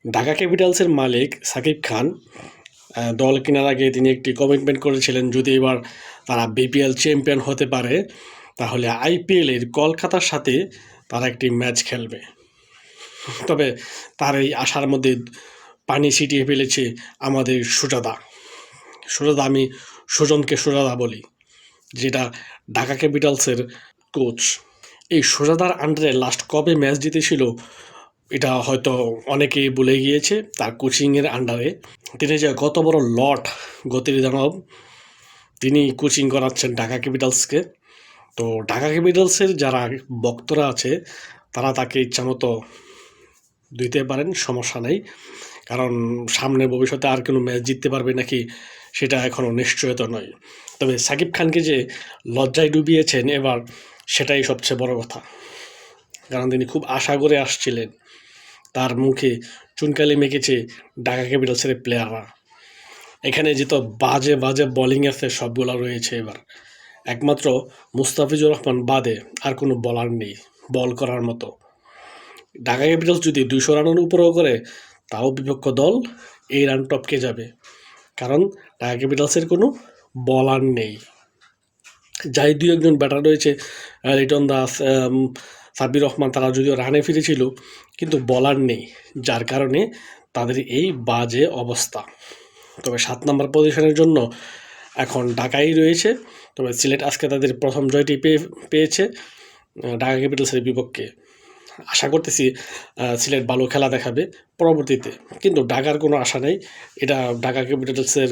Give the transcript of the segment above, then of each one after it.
ঢাকা ক্যাপিটালসের মালিক সাকিব খান দল কেনার আগে তিনি একটি কমিটমেন্ট করেছিলেন, যদি এবার তারা বিপিএল চ্যাম্পিয়ন হতে পারে তাহলে আইপিএলের কলকাতার সাথে তারা একটি ম্যাচ খেলবে। তবে তার এই আশার মধ্যে পানি ছিটিয়ে ফেলেছে আমাদের সুজাদা। আমি সুজনকে সুজাদা বলি, যেটা ঢাকা ক্যাপিটালসের কোচ। এই সুজাদার আন্ডারে লাস্ট কবে ম্যাচ জিতেছিল এটা হয়তো অনেকেই ভুলে গিয়েছে। তার কোচিংয়ের আন্ডারে তিনি যে কত বড় লট গতির দানব, তিনি কোচিং করাচ্ছেন ঢাকা ক্যাপিটালসকে। তো ঢাকা ক্যাপিটালসের যারা ভক্তরা আছে তারা তাকে ইচ্ছামতো দিতে পারেন, সমস্যা নেই। কারণ সামনে ভবিষ্যতে আর কোনো ম্যাচ জিততে পারবে নাকি সেটা এখনও নিশ্চয়তা নয়। তবে সাকিব খানকে যে লজ্জায় ডুবিয়েছেন এবার, সেটাই সবচেয়ে বড় কথা। কারণ তিনি খুব আশা করে আসছিলেন, তার মুখে চুনকালি মেখেছে ঢাকা ক্যাপিটালসের প্লেয়াররা। এখানে যেত বাজে বাজে বোলিং আছে সবগুলো রয়েছে এবার। একমাত্র মুস্তাফিজুর রহমান বাদে আর কোনো বলার নেই বল করার মতো। ঢাকা ক্যাপিটালস যদি 200 রানের উপরেও করে তাও বিপক্ষ দল এই রান টপকে যাবে, কারণ ঢাকা ক্যাপিটালসের কোনো বলার নেই। যাই 2-1 ব্যাটার রয়েছে, লিটন দাস, সাব্বির রহমান, তারা যদিও রানে ফিরেছিল কিন্তু বলার নেই, যার কারণে তাদের এই বাজে অবস্থা। তবে 7 নম্বর পজিশনের জন্য এখন ঢাকাই রয়েছে। তবে সিলেট আজকে তাদের প্রথম জয়টি পেয়েছে ঢাকা ক্যাপিটালসের বিপক্ষে। আশা করতেছি সিলেট ভালো খেলা দেখাবে পরবর্তীতে, কিন্তু ঢাকার কোনো আশা নেই। এটা ঢাকা ক্যাপিটালসের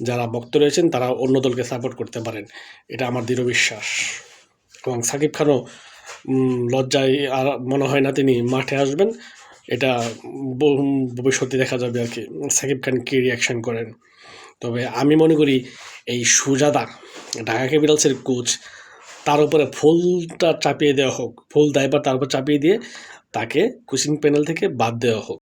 যারা ভক্ত রয়েছেন তারা অন্য দলকে সাপোর্ট করতে পারেন, এটা আমার দৃঢ় বিশ্বাস। এবং সাকিব খানও লজ্জায় আর মনে হয় না তিনি মাঠে আসবেন। এটা ভবিষ্যতে দেখা যাবে আর কি, সাকিব খান কী রিয়াকশান করেন। তবে আমি মনে করি এই সুজাদা ঢাকা ক্যাপিটালসের কোচ, তার উপরে ফুলটা চাপিয়ে দেওয়া হোক, ফুল দায়ভার তার উপর চাপিয়ে দিয়ে তাকে কোচিং প্যানেল থেকে বাদ দেওয়া হোক।